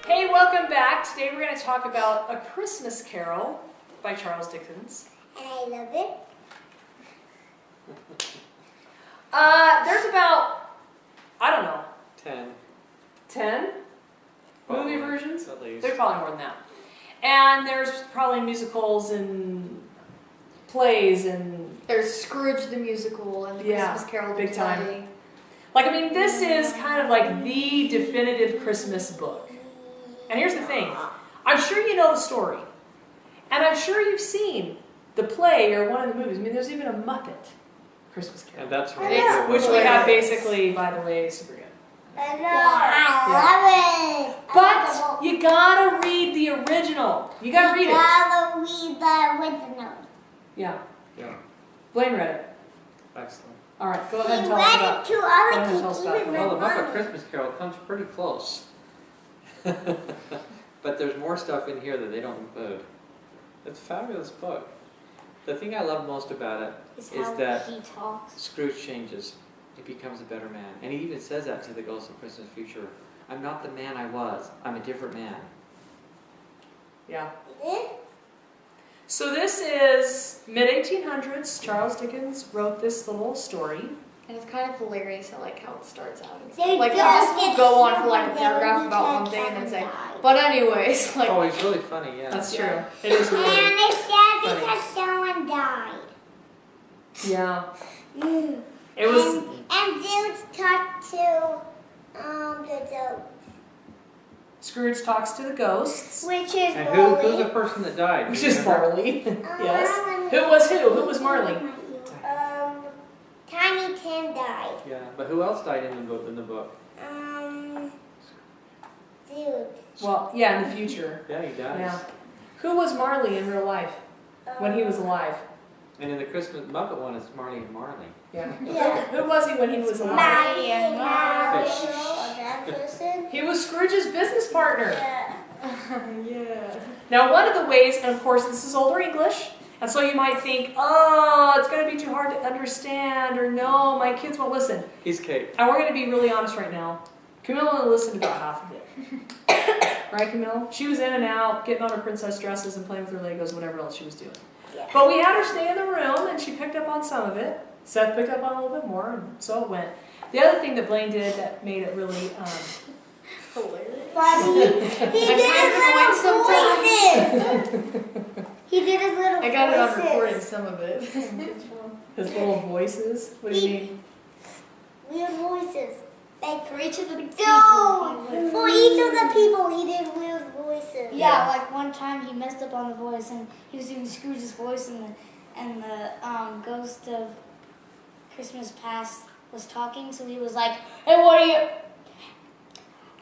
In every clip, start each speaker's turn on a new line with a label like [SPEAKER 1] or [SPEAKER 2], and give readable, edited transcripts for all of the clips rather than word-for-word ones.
[SPEAKER 1] Hey, welcome back. Today we're going to talk about A Christmas Carol by Charles Dickens.
[SPEAKER 2] And I love it.
[SPEAKER 1] There's about, I don't know, 10 movie versions?
[SPEAKER 3] At least.
[SPEAKER 1] There's probably more than that. And there's probably musicals and plays and...
[SPEAKER 4] There's Scrooge the musical and the Christmas Carol
[SPEAKER 1] big
[SPEAKER 4] the
[SPEAKER 1] time.
[SPEAKER 4] play.
[SPEAKER 1] Like, I mean, this is kind of like the definitive Christmas book. And here's the thing. I'm sure you know the story. And I'm sure you've seen the play or one of the movies. I mean, there's even a Muppet Christmas Carol.
[SPEAKER 3] And that's
[SPEAKER 2] really good.
[SPEAKER 1] Which we have basically, by the way, super good.
[SPEAKER 2] I love it.
[SPEAKER 1] But you gotta read the original. You gotta read it.
[SPEAKER 2] Gotta read the original.
[SPEAKER 1] Yeah.
[SPEAKER 3] Yeah.
[SPEAKER 1] Blaine read it.
[SPEAKER 3] Excellent.
[SPEAKER 1] All right, go ahead and
[SPEAKER 2] He
[SPEAKER 1] tell us
[SPEAKER 2] read
[SPEAKER 1] about
[SPEAKER 2] it to
[SPEAKER 1] go ahead and
[SPEAKER 2] other
[SPEAKER 1] tell us
[SPEAKER 2] kids,
[SPEAKER 1] about
[SPEAKER 2] even
[SPEAKER 1] it.
[SPEAKER 3] Well, the
[SPEAKER 2] my
[SPEAKER 3] Muppet
[SPEAKER 2] mommy.
[SPEAKER 3] Christmas Carol comes pretty close. But there's more stuff in here that they don't include. It's a fabulous book. The thing I love most about it is that
[SPEAKER 2] he talks.
[SPEAKER 3] Scrooge changes. He becomes a better man. And he even says that to the Ghost of Christmas Future. I'm not the man I was. I'm a different man.
[SPEAKER 1] Yeah.
[SPEAKER 2] Did?
[SPEAKER 1] So this is mid-1800s. Charles Dickens wrote this little story.
[SPEAKER 4] And it's kind of hilarious how it starts out.
[SPEAKER 2] They
[SPEAKER 4] Like,
[SPEAKER 2] just
[SPEAKER 4] he'll
[SPEAKER 2] get
[SPEAKER 4] go on for
[SPEAKER 2] super
[SPEAKER 4] like a paragraph
[SPEAKER 2] dumb
[SPEAKER 4] about one
[SPEAKER 2] because
[SPEAKER 4] thing and then say,
[SPEAKER 2] someone
[SPEAKER 4] but anyways, like,
[SPEAKER 3] Oh, he's really funny, yeah.
[SPEAKER 1] That's
[SPEAKER 4] Yeah.
[SPEAKER 1] true. It is
[SPEAKER 2] And
[SPEAKER 1] really.
[SPEAKER 2] it's sad
[SPEAKER 1] funny.
[SPEAKER 2] because someone died.
[SPEAKER 1] Yeah.
[SPEAKER 2] Mm.
[SPEAKER 1] It was.
[SPEAKER 2] And dudes talked to the dogs,
[SPEAKER 1] Scrooge talks to the ghosts,
[SPEAKER 2] which is
[SPEAKER 3] And
[SPEAKER 2] Molly.
[SPEAKER 3] who's the person that died?
[SPEAKER 1] which
[SPEAKER 3] Do you
[SPEAKER 1] is
[SPEAKER 3] remember?
[SPEAKER 1] Marley. Yes. Who was who? Who was Marley?
[SPEAKER 2] Tiny Tim died.
[SPEAKER 3] Yeah, but who else died in the book?
[SPEAKER 2] Dude.
[SPEAKER 1] Well, yeah, in the future.
[SPEAKER 3] Yeah, he dies.
[SPEAKER 1] Yeah. Who was Marley in real life when he was alive?
[SPEAKER 3] And in the Christmas Muppet one, it's Marley and Marley.
[SPEAKER 1] Yeah.
[SPEAKER 2] Yeah.
[SPEAKER 1] Who was he when he was alive?
[SPEAKER 2] Maggie and
[SPEAKER 3] Fish.
[SPEAKER 2] that person.
[SPEAKER 1] He was Scrooge's business partner.
[SPEAKER 2] Yeah.
[SPEAKER 1] Yeah. Now, one of the ways, and of course, this is older English, and so you might think, oh, it's going to be too hard to understand, or no, my kids won't listen.
[SPEAKER 3] He's Kate.
[SPEAKER 1] And we're going to be really honest right now. Camille only listened to about half of it. Right, Camille? She was in and out, getting on her princess dresses and playing with her Legos, whatever else she was doing.
[SPEAKER 2] Yeah.
[SPEAKER 1] But we had her stay in the room, and she picked up on some of it. Seth picked up on a little bit more, and so it went. The other thing that Blaine did that made it really
[SPEAKER 4] hilarious.
[SPEAKER 2] Buddy, he did his little voices. He did his little voices.
[SPEAKER 4] I got it on recording, some of it.
[SPEAKER 1] his little voices. What do you mean?
[SPEAKER 2] Weird voices. Like
[SPEAKER 4] For each of the people.
[SPEAKER 2] no,
[SPEAKER 4] he would-
[SPEAKER 2] for each of the people, he did weird voices.
[SPEAKER 5] Yeah, like one time he messed up on the voice and he was doing Scrooge's voice and the ghost of Christmas Past was talking, so he was like, "Hey, what are you?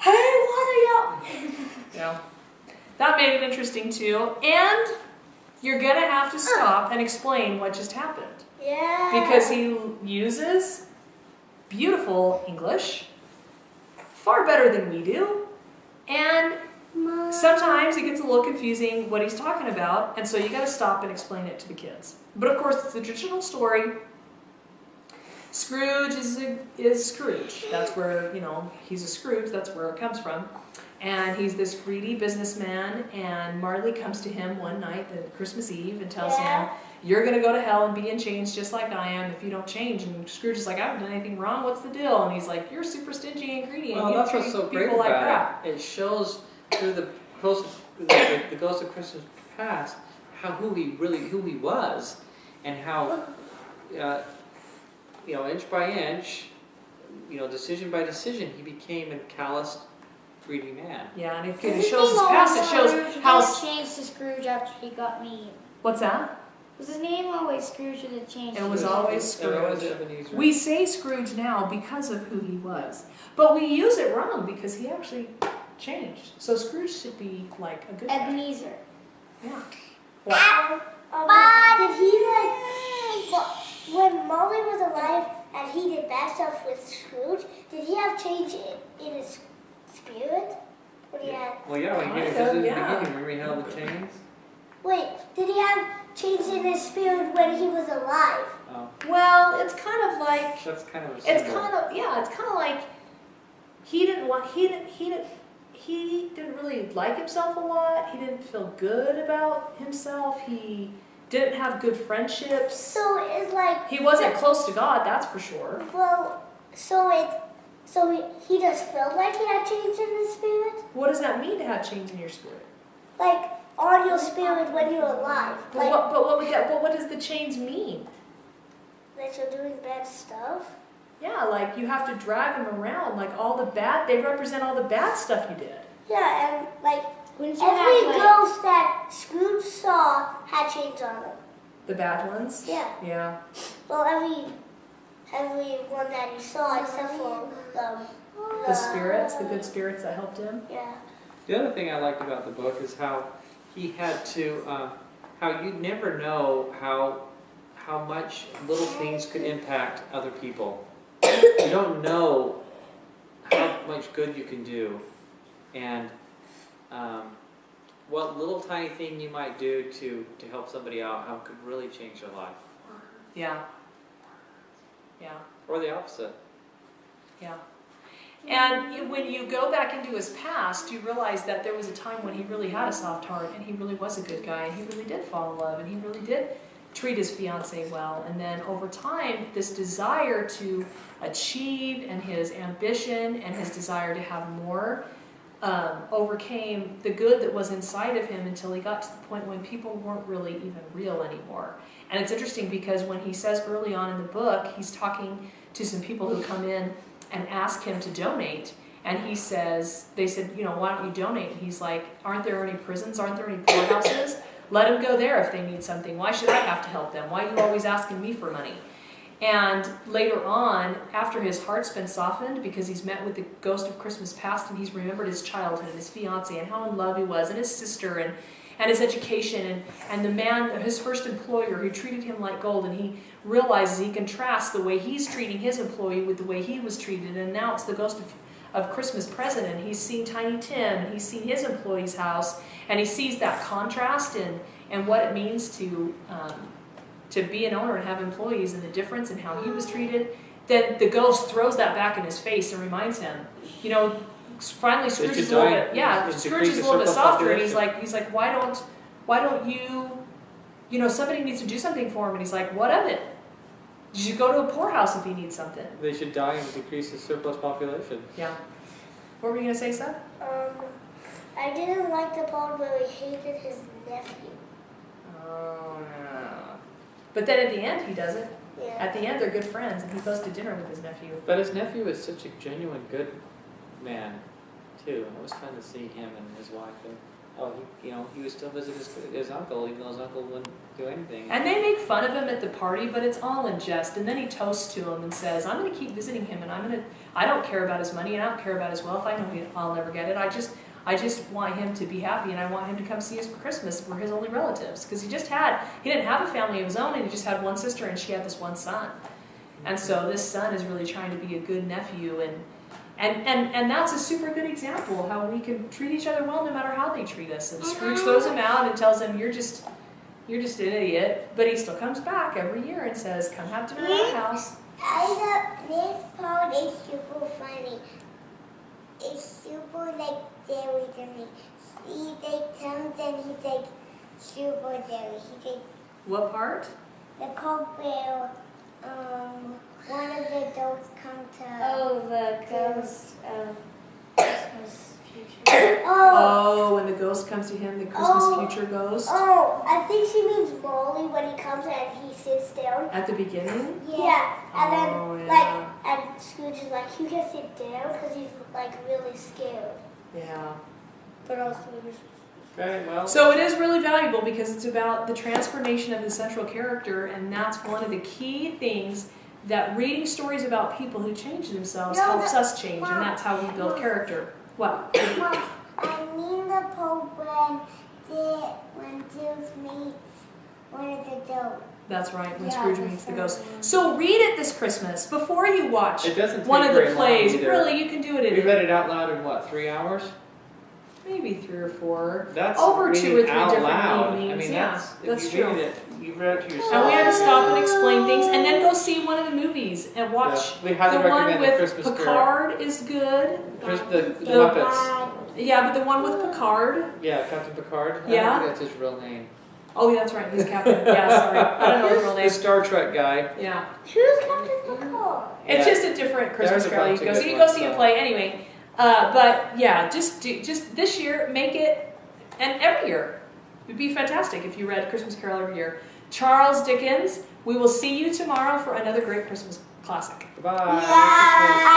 [SPEAKER 5] Hey, what are you?"
[SPEAKER 1] Yeah. That made it interesting too. And you're going to have to stop and explain what just happened.
[SPEAKER 2] Yeah.
[SPEAKER 1] Because he uses beautiful English, far better than we do. And sometimes it gets a little confusing what he's talking about, and so you got to stop and explain it to the kids. But of course, it's the traditional story. Scrooge is Scrooge. That's where, he's a Scrooge. That's where it comes from. And he's this greedy businessman, and Marley comes to him one night, Christmas Eve, and tells him, you're going to go to hell and be in chains just like I am if you don't change. And Scrooge is like, I haven't done anything wrong. What's the deal? And he's like, you're super stingy and greedy, and
[SPEAKER 3] Well,
[SPEAKER 1] you
[SPEAKER 3] that's
[SPEAKER 1] treat
[SPEAKER 3] what's so great
[SPEAKER 1] people like crap.
[SPEAKER 3] about it. It shows through the Ghost of Christmas Past who he was, and how inch by inch, decision by decision, he became a calloused, greedy man.
[SPEAKER 1] Yeah, and if it shows his past, it shows how...
[SPEAKER 5] changed to Scrooge after he got mean.
[SPEAKER 1] What's that?
[SPEAKER 5] Was his name always Scrooge or did it change?
[SPEAKER 1] It was always
[SPEAKER 3] It was
[SPEAKER 1] Scrooge.
[SPEAKER 3] Ebenezer.
[SPEAKER 1] We say Scrooge now because of who he was. But we use it wrong because he actually changed. So Scrooge should be like a good guy.
[SPEAKER 5] Ebenezer.
[SPEAKER 1] Yeah.
[SPEAKER 2] But did he when Molly was alive and he did bad stuff with Scrooge, did he have change in his spirit? When he had,
[SPEAKER 3] Well, yeah, when he
[SPEAKER 1] Kind
[SPEAKER 3] did
[SPEAKER 1] of,
[SPEAKER 3] it in the
[SPEAKER 1] yeah.
[SPEAKER 3] beginning, remember he held the chains?
[SPEAKER 2] wait, did he have change in his spirit when he was alive?
[SPEAKER 3] Oh,
[SPEAKER 1] Well, it's kind of like...
[SPEAKER 3] that's kind of a
[SPEAKER 1] It's
[SPEAKER 3] symbol.
[SPEAKER 1] kind of, yeah, it's kind of like he didn't want, he he didn't really like himself a lot. He didn't feel good about himself. He didn't have good friendships.
[SPEAKER 2] So it's like
[SPEAKER 1] He wasn't close to God, that's for sure.
[SPEAKER 2] well, he just felt like he had change in his spirit,
[SPEAKER 1] What does that mean to have change in your spirit?
[SPEAKER 2] like on your spirit when you're alive,
[SPEAKER 1] But
[SPEAKER 2] like
[SPEAKER 1] what does the change mean?
[SPEAKER 2] that you're doing bad stuff.
[SPEAKER 1] Yeah, like you have to drag them around, like all the bad, they represent all the bad stuff you did.
[SPEAKER 2] Yeah, and like
[SPEAKER 5] Wouldn't you
[SPEAKER 2] every
[SPEAKER 5] have, like,
[SPEAKER 2] ghost that Scrooge saw had chains on them.
[SPEAKER 1] The bad ones?
[SPEAKER 2] Yeah.
[SPEAKER 1] Yeah.
[SPEAKER 2] Well, every one that he saw except for
[SPEAKER 1] The spirits, the good spirits that helped him.
[SPEAKER 2] yeah.
[SPEAKER 3] The other thing I liked about the book is how he had to, how you never know how much little things could impact other people. You don't know how much good you can do, and what little tiny thing you might do to help somebody out, how it could really change their life,
[SPEAKER 1] Yeah. Yeah.
[SPEAKER 3] or the opposite.
[SPEAKER 1] Yeah. And when you go back into his past, you realize that there was a time when he really had a soft heart and he really was a good guy and he really did fall in love and he really did treat his fiancée well. And then over time, this desire to achieve and his ambition and his desire to have more overcame the good that was inside of him until he got to the point when people weren't really even real anymore. And it's interesting because when he says early on in the book, he's talking to some people who come in and ask him to donate. And he says, they said, you know, why don't you donate? And he's like, aren't there any prisons? Aren't there any poorhouses? Let them go there if they need something. Why should I have to help them? Why are you always asking me for money? And later on, after his heart's been softened because he's met with the ghost of Christmas past and he's remembered his childhood and his fiancée and how in love he was and his sister and his education and the man, his first employer who treated him like gold, and he realizes he contrasts the way he's treating his employee with the way he was treated, and now it's the ghost of Christmas present, and he's seen Tiny Tim and he's seen his employee's house, and he sees that contrast and what it means to be an owner and have employees and the difference in how he was treated. Then the ghost throws that back in his face and reminds him, you know, finally Scrooge is a little bit, Scrooge is a little bit softer, and he's like, why don't you, you know, somebody needs to do something for him, and he's like, what of it? You should go to a poorhouse if he needs something.
[SPEAKER 3] They should die and decrease the surplus population.
[SPEAKER 1] Yeah. What were you gonna say, Seth?
[SPEAKER 2] I didn't like the part where he hated his nephew.
[SPEAKER 1] Oh no. But then at the end he does it.
[SPEAKER 2] Yeah.
[SPEAKER 1] At the end they're good friends, and he goes to dinner with his nephew.
[SPEAKER 3] But his nephew is such a genuine good man, too. It was fun to see him and his wife. And, he would still visit his uncle, even though his uncle wouldn't do anything.
[SPEAKER 1] And they make fun of him at the party, but it's all in jest. And then he toasts to him and says, I'm going to keep visiting him, and I don't care about his money, and I don't care about his wealth. I know I'll never get it. I just want him to be happy, and I want him to come see us for Christmas. We're his only relatives. Because he didn't have a family of his own, and he just had one sister, and she had this one son. And so this son is really trying to be a good nephew, and that's a super good example of how we can treat each other well no matter how they treat us. And Scrooge throws him out and tells him, you're just an idiot. But he still comes back every year and says, come have dinner at our house.
[SPEAKER 2] I thought this part is super funny. It's super like dairy to me. He like comes and he's like super dairy. He's like
[SPEAKER 1] What part?
[SPEAKER 2] the part where one of the adults come to.
[SPEAKER 5] Oh, the ghost of Christmas future.
[SPEAKER 2] Oh.
[SPEAKER 1] When the ghost comes to him, the Christmas future ghost.
[SPEAKER 2] Oh, I think she means Molly when he comes and he sits down.
[SPEAKER 1] At the beginning?
[SPEAKER 2] Yeah, and
[SPEAKER 1] Oh,
[SPEAKER 2] then
[SPEAKER 1] yeah.
[SPEAKER 2] and Scrooge is like, you can sit down because he's like really scared.
[SPEAKER 1] Yeah.
[SPEAKER 5] But also,
[SPEAKER 3] Okay, well.
[SPEAKER 1] So it is really valuable because it's about the transformation of the central character, and that's one of the key things that reading stories about people who change themselves helps us change, and that's how we build character. What?
[SPEAKER 2] Mom, I mean the part when Zeus meets one of the dogs.
[SPEAKER 1] That's right, when
[SPEAKER 2] Yeah,
[SPEAKER 1] Scrooge
[SPEAKER 2] that's
[SPEAKER 1] meets the
[SPEAKER 2] so
[SPEAKER 1] ghost.
[SPEAKER 2] good.
[SPEAKER 1] So read it this Christmas before you watch
[SPEAKER 3] It doesn't take
[SPEAKER 1] one of the
[SPEAKER 3] very long
[SPEAKER 1] plays.
[SPEAKER 3] either.
[SPEAKER 1] Really, you can do it
[SPEAKER 3] We
[SPEAKER 1] in
[SPEAKER 3] read it out loud in what, 3 hours?
[SPEAKER 1] maybe 3 or 4.
[SPEAKER 3] That's
[SPEAKER 1] Over 2 or 3
[SPEAKER 3] reading out
[SPEAKER 1] different
[SPEAKER 3] loud.
[SPEAKER 1] evenings.
[SPEAKER 3] I mean,
[SPEAKER 1] Yeah,
[SPEAKER 3] if
[SPEAKER 1] that's
[SPEAKER 3] you
[SPEAKER 1] true.
[SPEAKER 3] read it, You've read it to yourself.
[SPEAKER 1] And we had to stop and explain things, and then go see one of the movies and watch.
[SPEAKER 3] Yeah, we highly
[SPEAKER 1] The one
[SPEAKER 3] recommend the
[SPEAKER 1] with
[SPEAKER 3] Christmas Carol.
[SPEAKER 1] Picard is good.
[SPEAKER 3] The
[SPEAKER 1] The-
[SPEAKER 3] Muppets.
[SPEAKER 1] Yeah, but the one with Picard.
[SPEAKER 3] Yeah, Captain Picard. I
[SPEAKER 1] Yeah.
[SPEAKER 3] don't think that's his real name.
[SPEAKER 1] Oh, yeah, that's right. He's Captain. Yeah, sorry. I don't know his real
[SPEAKER 3] The
[SPEAKER 1] name.
[SPEAKER 3] Star Trek guy.
[SPEAKER 1] Yeah.
[SPEAKER 2] Who's Captain Picard?
[SPEAKER 1] It's
[SPEAKER 3] Yeah.
[SPEAKER 1] just a different Christmas
[SPEAKER 3] There's a
[SPEAKER 1] Carol. You
[SPEAKER 3] bunch of
[SPEAKER 1] go,
[SPEAKER 3] good
[SPEAKER 1] so you go
[SPEAKER 3] ones,
[SPEAKER 1] see a
[SPEAKER 3] so.
[SPEAKER 1] play anyway. But yeah, just this year, make it, and every year, it'd be fantastic if you read Christmas Carol every year. Charles Dickens. We will see you tomorrow for another great Christmas classic.
[SPEAKER 3] Goodbye.
[SPEAKER 2] Yeah.